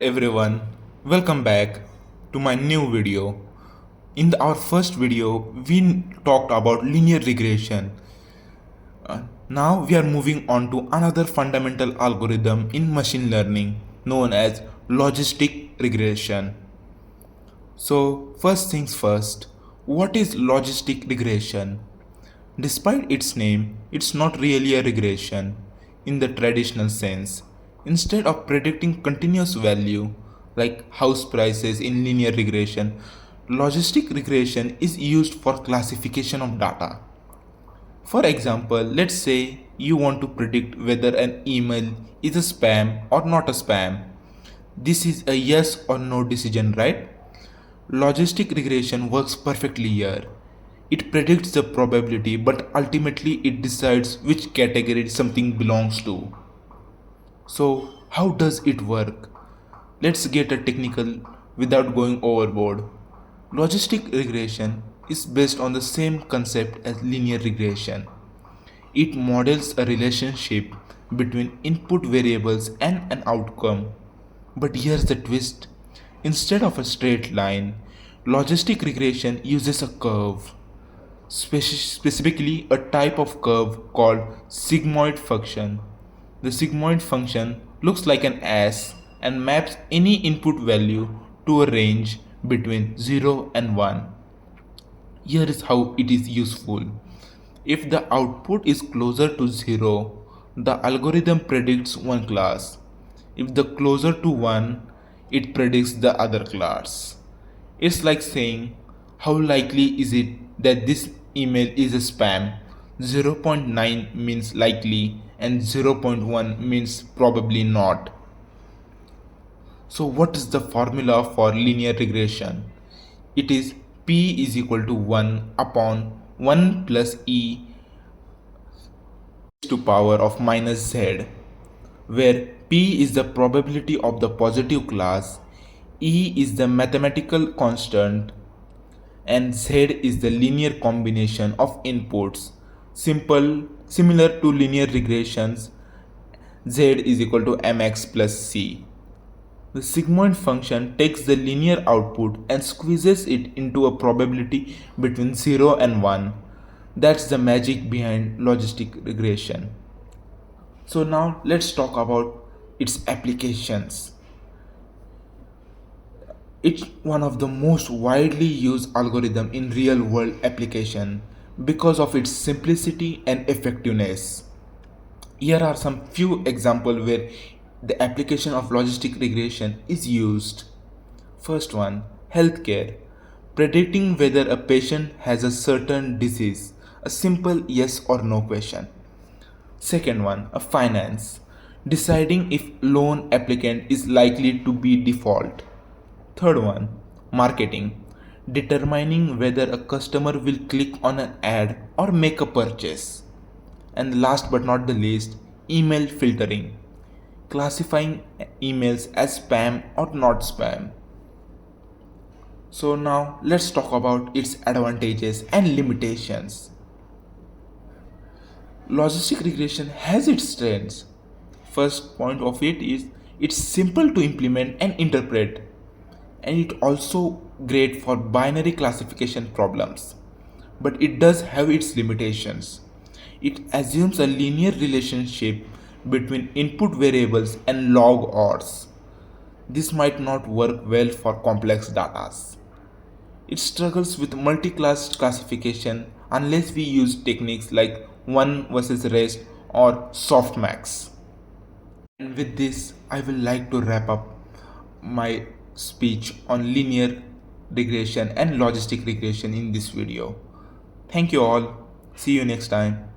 Everyone, welcome back to my new video. Our first video, we talked about linear regression. Now we are moving on to another fundamental algorithm in machine learning known as logistic regression. So, first things first, what is logistic regression? Despite its name, it's not really a regression in the traditional sense. Instead of predicting continuous value like house prices in linear regression, logistic regression is used for classification of data. For example, let's say you want to predict whether an email is a spam or not a spam. This is a yes or no decision, right? Logistic regression works perfectly here. It predicts the probability, but ultimately it decides which category something belongs to. So, how does it work? Let's get a technical without going overboard. Logistic regression is based on the same concept as linear regression. It models a relationship between input variables and an outcome. But here's the twist. Instead of a straight line, logistic regression uses a curve, specifically a type of curve called sigmoid function. The sigmoid function looks like an S and maps any input value to a range between 0 and 1. Here is how it is useful. If the output is closer to 0, the algorithm predicts one class. If the closer to 1, it predicts the other class. It's like saying, how likely is it that this email is a spam? 0.9 means likely and 0.1 means probably not. So what is the formula for linear regression? It is p is equal to 1 upon 1 plus e to power of minus z, where p is the probability of the positive class, e is the mathematical constant, and z is the linear combination of inputs. Similar to linear regressions, z is equal to mx plus c. The sigmoid function takes the linear output and squeezes it into a probability between 0 and 1. That's the magic behind logistic regression. So now let's talk about its applications. It's one of the most widely used algorithm in real world application because of its simplicity and effectiveness. Here are some few examples where the application of logistic regression is used. First one, healthcare. Predicting whether a patient has a certain disease, a simple yes or no question. Second one, a finance. Deciding if loan applicant is likely to be default. Third one, marketing. Determining whether a customer will click on an ad or make a purchase. And last but not the least, email filtering. Classifying emails as spam or not spam. So now let's talk about its advantages and limitations. Logistic regression has its strengths. First point of it is it's simple to implement and interpret, and it also great for binary classification problems. But it does have its limitations. It assumes a linear relationship between input variables and log odds. This might not work well for complex data. It struggles with multi-class classification unless we use techniques like one versus rest or softmax. And with this, I will like to wrap up my speech on linear regression and logistic regression in this video. Thank you all. See you next time.